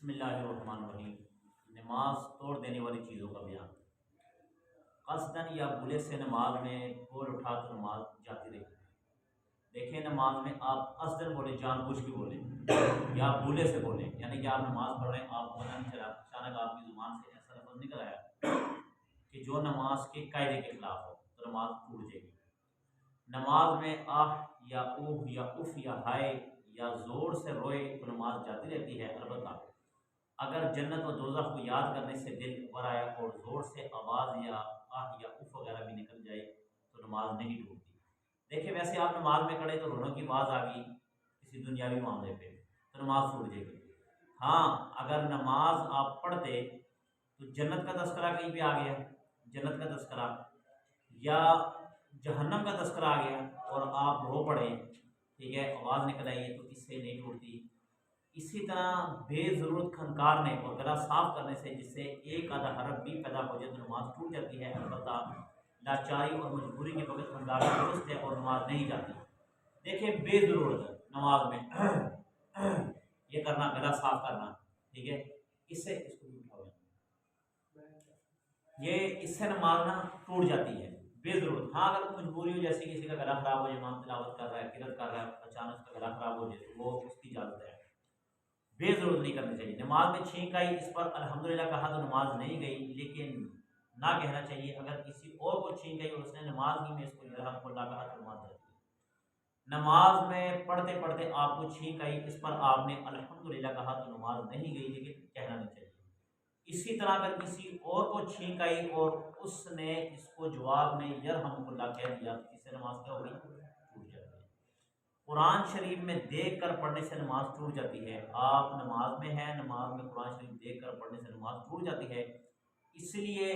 बिस्मिल्लाहिर्रहमानिर्रहीम। नमाज तोड़ देने वाली चीज़ों का बयान। कसदन या भूले से नमाज में बोल उठा तो नमाज जाती रही। देखिए, नमाज में आप कसदन बोले, जानबूझ के बोले या भूले से बोले, यानी कि आप नमाज पढ़ रहे हैं, आपको पता नहीं चला, अचानक आपकी ज़ुबान से ऐसा लफ्ज़ निकल आया कि जो नमाज के कायदे के खिलाफ हो, तो नमाज टूट जाएगी। नमाज में आह या ऊह या उफ या हाय या ज़ोर से रोए तो नमाज जाती रहती है। अलबत्ता अगर जन्नत व दोज़ख को याद करने से दिल उबर आया और ज़ोर से आवाज़ या आह या उफ वगैरह भी निकल जाए तो नमाज नहीं टूटती। देखिए, वैसे आप नमाज में खड़े तो रोने की आवाज़ आ गई किसी दुनियावी मामले पे, तो नमाज टूट जाएगी। हाँ, अगर नमाज आप पढ़ते तो जन्नत का तस्करा कहीं पे आ गया, जन्नत का तस्करा या जहन्नम का तस्करा आ गया और आप रो पड़े, ठीक है, आवाज़ निकल आई है, तो इससे नहीं टूटती। इसी तरह बेज़रूरत खनकारने और गला साफ करने से जिससे एक आधा हरफ भी पैदा हो जाए तो नमाज टूट जाती है। अलबत्ता लाचारी और मजबूरी के बगैर खनकारना दुरुस्त है और नमाज नहीं जाती। देखिए, बेज़रूरत नमाज में ये करना, गला साफ करना, ठीक है, इससे इसको भी उठाओ, ये इससे नमाज ना टूट जाती है बेज़रूरत। हाँ, अगर मजबूरी हो, जैसे किसी का गला खराब हो, इमाम तिलावत कर रहा है, किरत कर रहा है, अचानक उसका गला खराब हो जाए तो वो उसकी इजाज़त है, बेजरूरत नहीं करनी चाहिए। नमाज में छींक आई, इस पर अल्हम्दुलिल्लाह कहा तो नमाज नहीं गई, लेकिन ना कहना चाहिए। अगर किसी और को छींक गई और उसने नमाज ही में इसको यरहमुल्लाह कहा तो नमाज जाती है। नमाज में पढ़ते पढ़ते आपको छींक आई, इस पर आपने अल्हम्दुलिल्लाह कहा तो नमाज नहीं गई, लेकिन कहना नहीं चाहिए। इसी तरह अगर किसी और को छींक आई और उसने इसको जवाब में यरहमुल्लाह कह दिया तो इससे नमाज क्या होगी? टूट जाती है। कुरान शरीफ में देख कर पढ़ने से नमाज टूट जाती है। आप नमाज में हैं, नमाज में कुरान शरीफ देख कर पढ़ने से नमाज टूट जाती है। इसलिए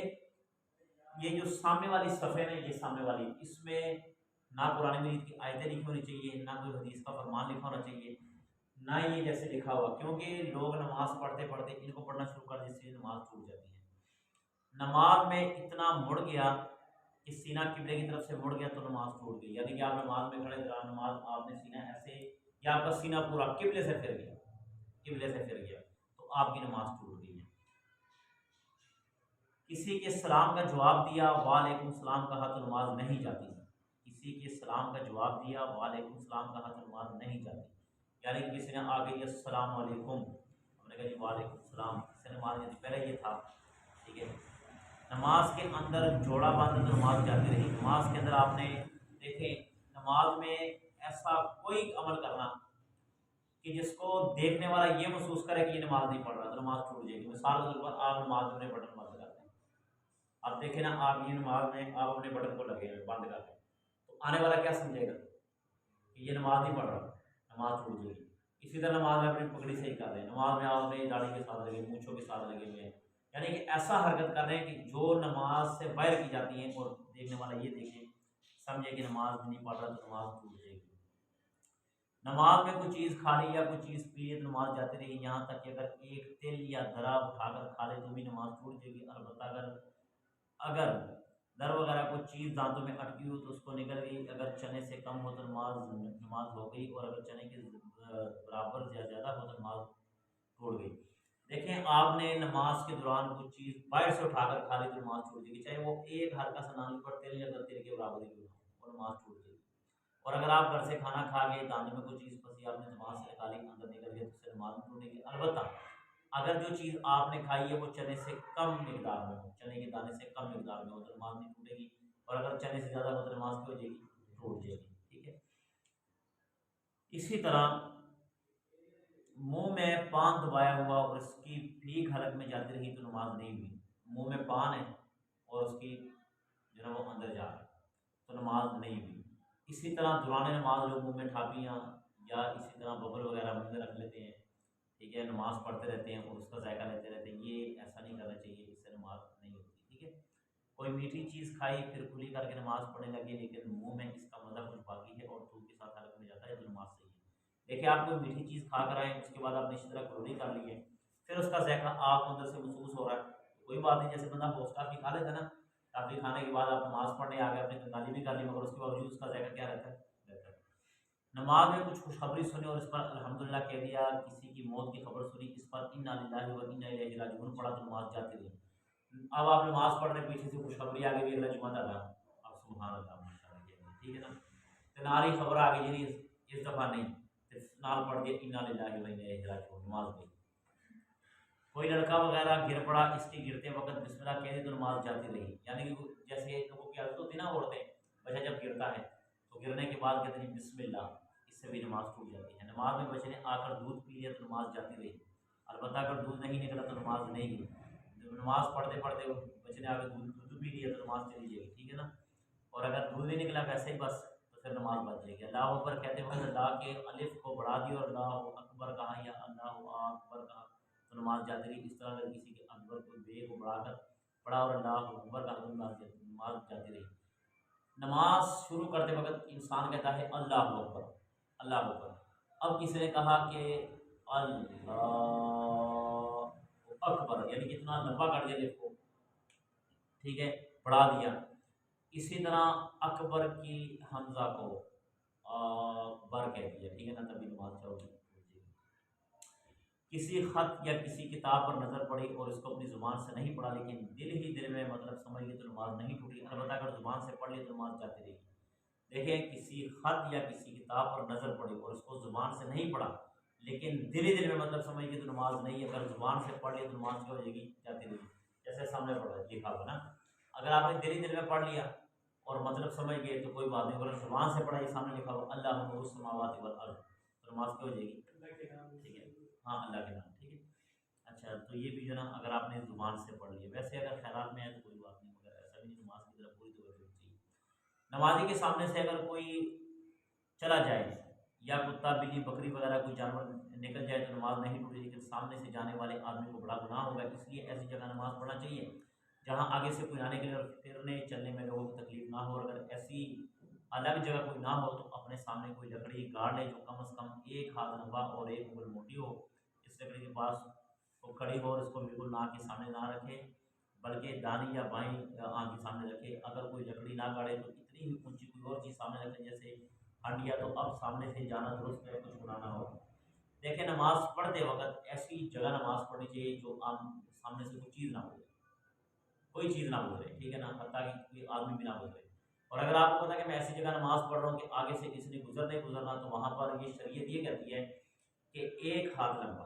ये जो सामने वाली सफ़े में, ये सामने वाली, इसमें ना कुरान मजीद की आयतें लिखी होनी चाहिए, ना कोई हदीस का फरमान लिखा होना चाहिए, ना ये जैसे लिखा हुआ, क्योंकि लोग नमाज पढ़ते पढ़ते इनको पढ़ना शुरू कर देते, इसलिए नमाज टूट जाती है। नमाज में इतना मुड़ गया कि सीना किबले की तरफ से मुड़ गया तो नमाज टूट गई, यानी कि आप नमाज में खड़े थे, नमाज आपने सीना ऐसे या आपका सीना पूरा किबले से फिर गया, किबले से फिर गया तो आपकी नमाज टूट गई है। किसी के सलाम का जवाब दिया, वालेकुम सलाम कहा तो नमाज नहीं जाती। किसी के सलाम का जवाब दिया, वालेकुम सलाम कहा तो नमाज नहीं जाती, यानी कि किसी ने आगे अस्सलाम वालेकुम, हमने कहा जी वालेकुम सलाम, इससे नमाज नहीं, पहले ये था, ठीक है। नमाज के अंदर जोड़ा बांध तो नमाज जाती रही। नमाज के अंदर आपने देखें, नमाज में ऐसा कोई अमल करना कि जिसको देखने वाला ये महसूस करे कि ये नमाज नहीं पढ़ रहा, तो नमाज टूट जाएगी। मिसाल के तौर पर आप नमाज में बटन बंद करते हैं, आप देखें ना, आप ये नमाज में आप अपने बटन को लगे बंद करते हैं, तो आने वाला क्या समझेगा कि ये नमाज नहीं पढ़ रहा, नमाज टूट जाएगी। इसी तरह नमाज में अपनी पगड़ी सही कर रहे हैं, नमाज में आप अपनी दाढ़ी के साथ लगे, मूँछों के साथ लगे हुए हैं, यानी कि ऐसा हरकत कर रहे हैं कि जो नमाज से बाहर की जाती है, और देखने वाला ये देखे, समझे कि नमाज नहीं पढ़ रहा, तो नमाज टूट जाएगी। नमाज में कोई चीज़ खा ली या कोई चीज़ पी ली तो नमाज जाती रही, यहाँ तक कि अगर एक तिल या दरा उठाकर खा ले तो भी नमाज टूट जाएगी। अलबत्ता अगर अगर दर वगैरह कोई चीज़ दांतों में अटकी हो तो उसको निकल गई, अगर चने से कम हो तो नमाज हो गई, और अगर चने के बराबर या ज़्यादा हो तो नमाज टूट गई। देखें, आपने नमाज के दौरान कुछ चीज़ बाहर से उठाकर खा ली तो नमाज टूट जाएगी, चाहे वो एक हल्का सा नानी पर तेल या तेल के बराबर ही हो, और नमाज टूट जाएगी। और अगर आप घर से खाना खा गए, दाने में कोई चीज़ फंसी, आपने नमाज से निकाली, अंदर निकल गई, तो उससे नमाज नहीं टूटेगी। अलबत्ता अगर जो चीज़ आपने खाई है वो चने से कम मिकदार में हो, चने के दाने से कम मिकदार में हो, तो नमाज नहीं टूटेगी, और अगर चने से ज़्यादा हो तो नमाज क्या हो जाएगी? टूट जाएगी, ठीक है। इसी तरह मुंह में पान दबाया हुआ और उसकी भीख हलक में जाती रही तो नमाज नहीं हुई। मुंह में पान है और उसकी जो है वो अंदर जा रहा है तो नमाज नहीं हुई। इसी तरह दौरान नमाज लोग मुंह में ठापियाँ या इसी तरह बबल वगैरह मुंह में रख लेते हैं, ठीक है, नमाज पढ़ते रहते हैं और उसका जायका लेते रहते हैं, ये ऐसा नहीं करना चाहिए, इससे नमाज नहीं होती, ठीक है। कोई मीठी चीज़ खाई फिर खुली करके नमाज पढ़ने लगे, लेकिन मुंह में इसका मज़ा कुछ बाकी है और थूक के साथ हलक में जाता है, तो नमाज सही है। देखिए, आप कोई मीठी चीज़ खा कर आए, उसके बाद आपने इसी तरह कुरली कर ली है, फिर उसका जायका आपको अंदर से महसूस हो रहा है, तो कोई बात नहीं। जैसे बंदा गोश्त काफ़ी खा लेता है ना, काफ़ी खाने के बाद आप नमाज पढ़ने आ गए, आपने कंगाली भी कर ली, मगर उसके बावजूद उसका जायका क्या रहता है? रहता है। नमाज में कुछ खुशखबरी सुनी और इस पर अल्हम्दुलिल्लाह कह दिया, किसी की मौत की खबर सुनी, इस पर इन्ना लिल्लाहि व इन्ना इलैहि राजिऊन पढ़ा तो नमाज जाती रही। अब आप नमाज पढ़ रहे, पीछे से खुशखबरी आ गई, अगला जुम्मा तक अब सुभान अल्लाह माशाअल्लाह कह दिया, ठीक है ना। तो नारी खबर आ गई जी, इस दफ़ा नहीं, तो नाल पढ़ दिया इन्ना लिल्लाहि व इन्ना इलैहि राजिऊन, नमाज गई। कोई लड़का वगैरह गिर पड़ा, इसके गिरते वक्त बिस्मिल्लाह कह दी तो नमाज जाती रही। यानी कि जैसे लोगों की आदत होती है ना, औरतें, बच्चा जब गिरता है तो गिरने के बाद कहते हैं बिस्मिल्लाह, इससे भी नमाज टूट जाती है। नमाज में बच्चे ने आकर दूध पी लिया तो नमाज जाती रही, अलबत्ता अगर दूध नहीं निकला तो नमाज नहीं गई। जब नमाज पढ़ते पढ़ते बच्चे ने आकर दूध पी लिया तो नमाज चली जाएगी, ठीक है ना। और अगर दूध नहीं निकला वैसे ही बस, तो फिर नमाज बच जाएगी। अल्लाह अकबर कहते वक्त अल्लाह के अलिफ को बढ़ा दिया और अल्लाह अकबर कहा या अल्लाह अकबर कहा तो नमाज जाती रही। इस तरह अगर किसी के अकबर को बे को बढ़ाकर पढ़ा और अल्लाह अकबर कहा तो नमाज जाती रही। नमाज शुरू करते वक्त इंसान कहता है अल्लाह अकबर, अल्लाह अकबर। अब किसी ने कहा कि अल्लाह अकबर, यानी कि इतना लंबा कर दिया लिफ को, ठीक है, बढ़ा दिया। इसी तरह अकबर की हमजा को अकबर कह दिया, ठीक है ना, तभी नमाज चलेगी। किसी ख़त या किसी किताब पर नज़र पड़ी और इसको अपनी ज़ुबान से नहीं पढ़ा, लेकिन दिल ही दिल में मतलब समझ ली तो नमाज नहीं टूटी, अलबत्ता अगर ज़ुबान से पढ़ ली तो नमाज जाती रही। देखें, किसी ख़त या किसी किताब पर नज़र पड़ी और उसको ज़ुबान से नहीं पढ़ा, लेकिन दिल ही दिल में मतलब समझ ली तो नमाज नहीं है। अगर ज़ुबान से पढ़ ली तो नमाज क्या हो जाएगी, जाती रहेगी। जैसे सामने पढ़ा लिखा हुआ ना, अगर आपने दिल ही दिल में पढ़ लिया और मतलब समझ गए तो कोई बात नहीं। अगर ज़ुबान से पढ़ा, ये सामने लिखा हुआ अल्लाह नूरु समावाति वल अर्ज़, तो नमाज क्या हो जाएगी, ठीक है, हाँ अल्लाह के नाम, ठीक है। अच्छा, तो ये भी जो ना अगर आपने ज़ुबान से पढ़ लिया, वैसे अगर ख़ैरात में है तो कोई बात नहीं, मगर ऐसा भी नहीं नमाज की तरफ पूरी तवज्जो चाहिए। नमाजी के सामने से अगर कोई चला जाए या कुत्ता बिल्ली बकरी वगैरह कोई जानवर निकल जाए तो नमाज नहीं टूटी, लेकिन सामने से जाने वाले आदमी को बड़ा गुनाह होगा। इसलिए ऐसी जगह नमाज पढ़ना चाहिए जहाँ आगे से कोई आने के लिए और फिरने चलने में लोगों को तकलीफ ना हो। और अगर ऐसी अलग जगह कोई ना हो तो अपने सामने कोई लकड़ी गाड़ ले जो कम से कम एक हाथ लंबा और एक उंगल मोटी हो। इस लकड़ी के पास वो खड़ी हो और इसको बिल्कुल नाक के सामने ना रखे, बल्कि दानी या बाई आँख के सामने रखे। अगर कोई लकड़ी ना गाड़े तो इतनी ही ऊंची कोई और चीज़ सामने रखे, जैसे हंडिया, तो अब सामने से जाना दुरुस्त है, कुछ गुनाह ना हो। देखें, नमाज पढ़ते वक्त ऐसी जगह नमाज पढ़नी चाहिए जो आम सामने से कोई चीज़ ना गुजरे, कोई चीज़ ना गुजरे, ठीक है ना, हत्ता कि कोई आदमी भी ना गुजरे। और अगर आपको पता है कि मैं ऐसी जगह नमाज पढ़ रहा हूँ कि आगे से किसी ने गुजरना, तो वहाँ पर ये शरीयत ये कहती है कि एक हाथ लंबा,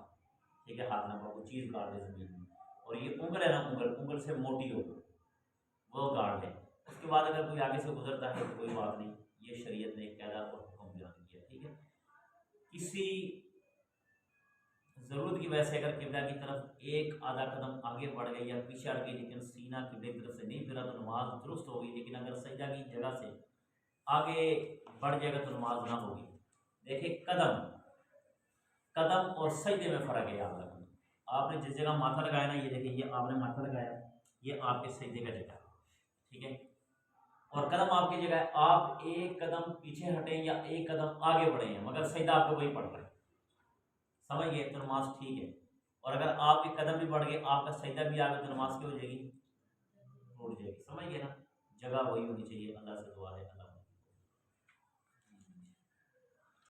ठीक है, हाथ लंबा कोई चीज़ गाड़ दे ज़मीन में, और ये उंगल है ना, उंगल से मोटी हो वो गाड़ ले। उसके बाद अगर कोई आगे से गुजरता है तो कोई बात नहीं, ये शरीयत ने एक कायदा और हुक्म बयान किया, ठीक है। किसी ज़रूरत की वजह से अगर किबला की तरफ एक आधा कदम आगे बढ़ गई या पीछे हट गई, लेकिन सीना किबले की तरफ से नहीं फिरा तो नमाज दुरुस्त होगी। लेकिन अगर सजदा की जगह से आगे बढ़ जाएगा तो नमाज ना होगी। देखिए, कदम कदम और सजदे में फ़र्क है, याद रखना। आपने जिस जगह माथा लगाया ना, ये देखिए, ये आपने माथा लगाया, ये आपके सजदे का जगह है, ठीक है। और कदम आपकी जगह है, आप एक कदम पीछे हटे या एक कदम आगे बढ़े हैं, मगर सजदा आपको वही पड़ रहा है, समझ गए, तो नमाज ठीक है। और अगर आप एक कदम भी बढ़ गए, आपका सजदा भी आ गया, तो नमाज क्या हो जाएगी, टूट जाएगी, समझ गए ना। जगह वही होनी चाहिए। अल्लाह से दुआ है, अल्लाह